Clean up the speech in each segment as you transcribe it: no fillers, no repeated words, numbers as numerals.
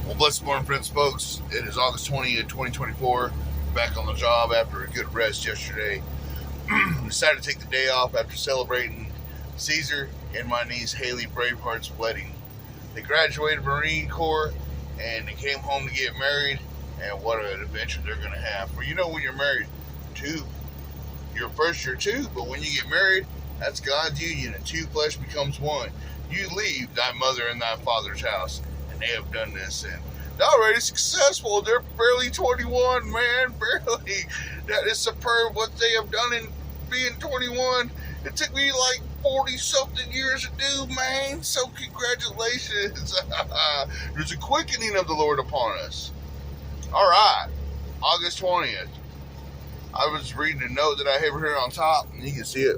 Well, blessed morning, friends, folks. It is August 20th, 2024. Back on the job after a good rest yesterday. Decided to take the day off after celebrating Caesar and my niece Haley Braveheart's wedding. They graduated Marine Corps and they came home to get married. And what an adventure they're going to have. Well, you know, when you're married, you're two, but when you get married, that's God's union, and two flesh becomes one. You leave thy mother and thy father's house. And they have done this, and they're already successful. They're barely 21, man, barely. That is superb what they have done in being 21. It took me like 40-something years to do, man, so congratulations. There's a quickening of the Lord upon us. All right, August 20th. I was reading a note that I have here on top, and you can see it.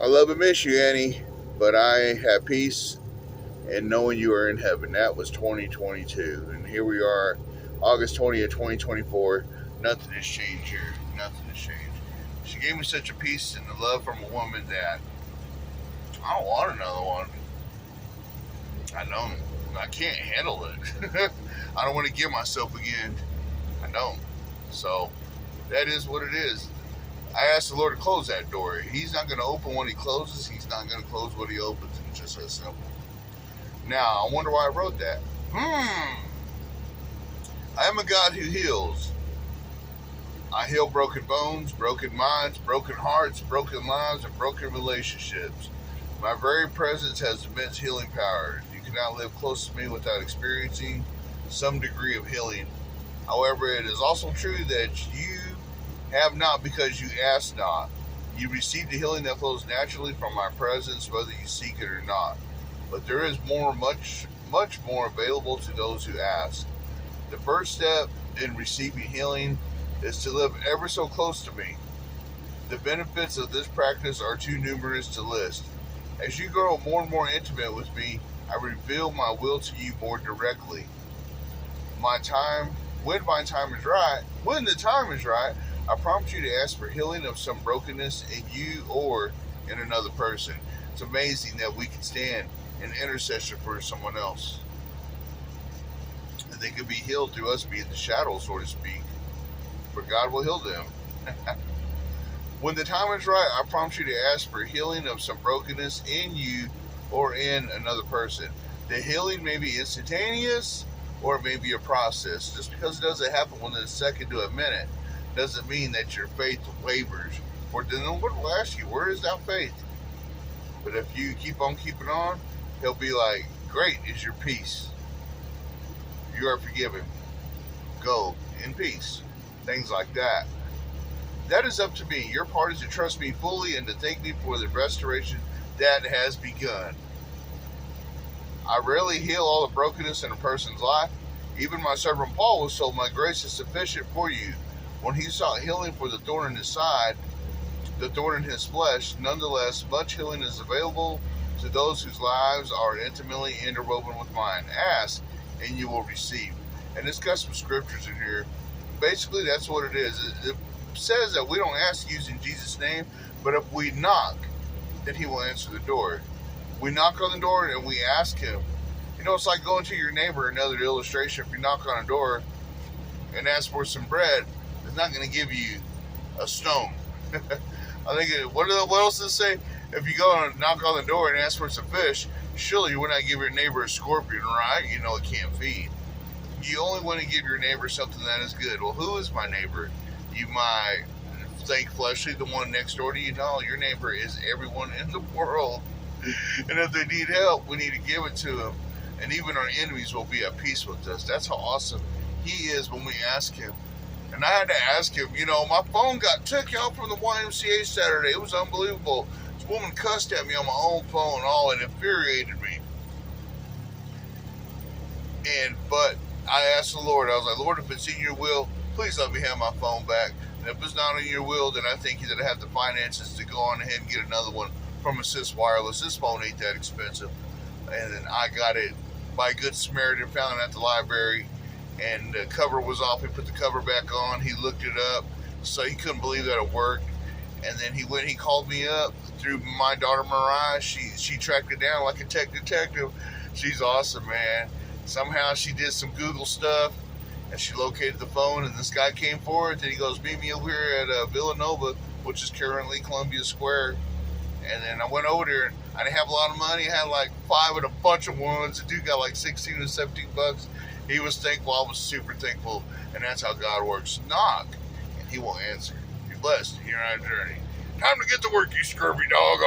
I love and miss you, Annie, but I have peace and knowing you are in heaven. That was 2022. And here we are, August 20th, 2024. Nothing has changed here. Nothing has changed. She gave me such a peace and the love from a woman that I don't want another one. I can't handle it. I don't want to give myself again. I don't. So that is what it is. I asked the Lord to close that door. He's not going to open what he closes. He's not going to close what he opens. It's just that simple. Now, I wonder why I wrote that. I am a God who heals. I heal broken bones, broken minds, broken hearts, broken lives, and broken relationships. My very presence has immense healing power. You cannot live close to me without experiencing some degree of healing. However, it is also true that you have not because you ask not. You receive the healing that flows naturally from my presence, whether you seek it or not. But there is much more available to those who ask. The first step in receiving healing is to live ever so close to me. The benefits of this practice are too numerous to list. As you grow more and more intimate with me, I reveal my will to you more directly. When the time is right, I prompt you to ask for healing of some brokenness in you or in another person. It's amazing that we can stand an intercession for someone else. And they can be healed through us being the shadow, so to speak. For God will heal them. When the time is right, I prompt you to ask for healing of some brokenness in you or in another person. The healing may be instantaneous or it may be a process. Just because it doesn't happen within a second to a minute doesn't mean that your faith wavers. Or then the Lord will ask you, where is that faith? But if you keep on keeping on, he'll be like, great is your peace. You are forgiven. Go in peace. Things like that. That is up to me. Your part is to trust me fully and to thank me for the restoration that has begun. I rarely heal all the brokenness in a person's life. Even my servant Paul was told, my grace is sufficient for you. When he sought healing for the thorn in his side, the thorn in his flesh, nonetheless, much healing is available to those whose lives are intimately interwoven with mine. Ask, and you will receive. And it's got some scriptures in here. Basically, that's what it is. It says that we don't ask using Jesus' name, but if we knock, then he will answer the door. We knock on the door and we ask him. You know, it's like going to your neighbor, another illustration. If you knock on a door and ask for some bread, it's not going to give you a stone. I think, what else does it say? If you go and knock on the door and ask for some fish, surely you would not give your neighbor a scorpion, right? You know it can't feed. You only want to give your neighbor something that is good. Well, who is my neighbor? You might think fleshly, the one next door to you. No, your neighbor is everyone in the world. And if they need help, we need to give it to them. And even our enemies will be at peace with us. That's how awesome he is when we ask him. And I had to ask him, you know, my phone got took out from the YMCA Saturday. It was unbelievable. This woman cussed at me on my own phone. Oh, it infuriated me. But I asked the Lord, I was like, Lord, if it's in your will, please let me have my phone back. And if it's not in your will, then I think that I have the finances to go on ahead and get another one from Assist Wireless. This phone ain't that expensive. And then I got it by a good Samaritan, found it at the library. And the cover was off. He put the cover back on. He looked it up. So he couldn't believe that it worked. And then he called me up through my daughter Mariah. She tracked it down like a tech detective. She's awesome, man. Somehow she did some Google stuff, and she located the phone, and this guy came forward, and he goes, meet me over here at Villanova, which is currently Columbia Square. And then I went over there, and I didn't have a lot of money. I had like 5 and a bunch of ones. The dude got like 16 or 17 bucks. He was thankful. I was super thankful. And that's how God works. Knock, and he will answer. Be blessed. Here on our journey. Time to get to work, you scurvy dog.